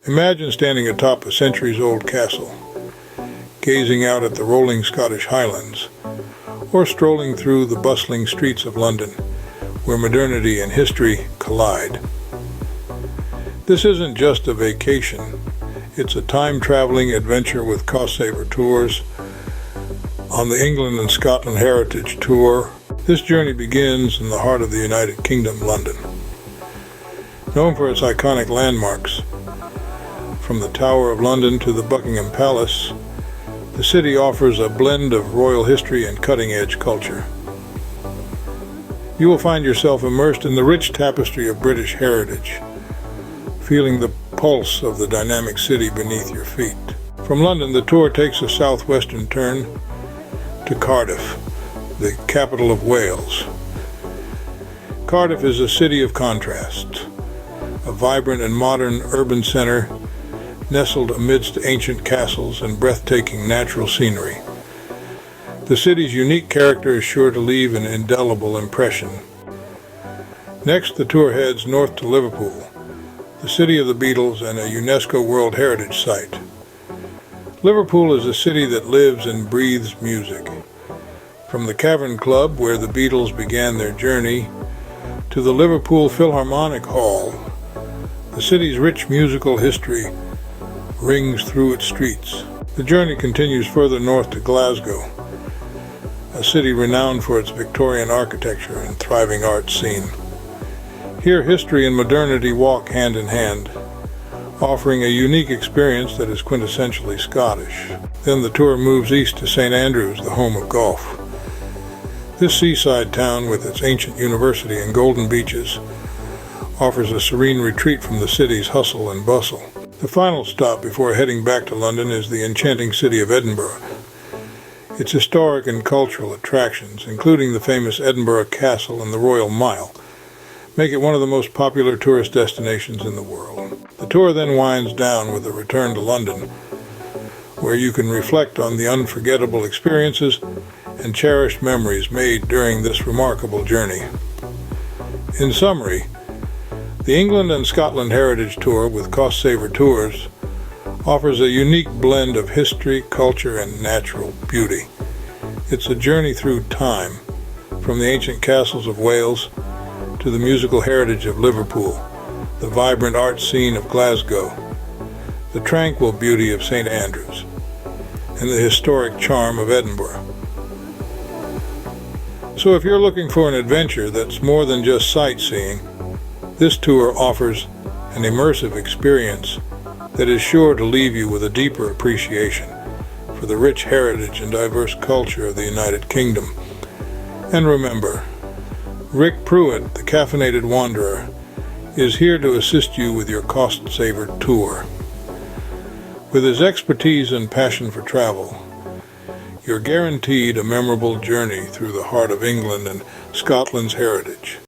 Imagine standing atop a centuries-old castle, gazing out at the rolling Scottish Highlands, or strolling through the bustling streets of London, where modernity and history collide. This isn't just a vacation, it's a time-traveling adventure with Costsaver tours. On the England and Scotland Heritage Tour, this journey begins in the heart of the United Kingdom, London. Known for its iconic landmarks, from the Tower of London to the Buckingham Palace, the city offers a blend of royal history and cutting-edge culture. You will find yourself immersed in the rich tapestry of British heritage, feeling the pulse of the dynamic city beneath your feet. From London, the tour takes a southwestern turn to Cardiff, the capital of Wales. Cardiff is a city of contrasts, a vibrant and modern urban center nestled amidst ancient castles and breathtaking natural scenery. The city's unique character is sure to leave an indelible impression. Next, the tour heads north to Liverpool, the city of the Beatles and a UNESCO World Heritage Site. Liverpool is a city that lives and breathes music. From the Cavern Club, where the Beatles began their journey, to the Liverpool Philharmonic Hall, the city's rich musical history rings through its streets. The journey continues further north to Glasgow, a city renowned for its Victorian architecture and thriving art scene. Here, history and modernity walk hand in hand, offering a unique experience that is quintessentially Scottish. Then the tour moves east to St. Andrews, the home of golf. This seaside town, with its ancient university and golden beaches, offers a serene retreat from the city's hustle and bustle. The final stop before heading back to London is the enchanting city of Edinburgh. Its historic and cultural attractions, including the famous Edinburgh Castle and the Royal Mile, make it one of the most popular tourist destinations in the world. The tour then winds down with a return to London, where you can reflect on the unforgettable experiences and cherished memories made during this remarkable journey. In summary, the England and Scotland Heritage Tour with Costsaver Tours offers a unique blend of history, culture, and natural beauty. It's a journey through time, from the ancient castles of Wales to the musical heritage of Liverpool, the vibrant art scene of Glasgow, the tranquil beauty of St. Andrews, and the historic charm of Edinburgh. So if you're looking for an adventure that's more than just sightseeing, this tour offers an immersive experience that is sure to leave you with a deeper appreciation for the rich heritage and diverse culture of the United Kingdom. And remember, Rick Pruitt, the Caffeinated Wanderer, is here to assist you with your Costsaver tour. With his expertise and passion for travel, you're guaranteed a memorable journey through the heart of England and Scotland's heritage.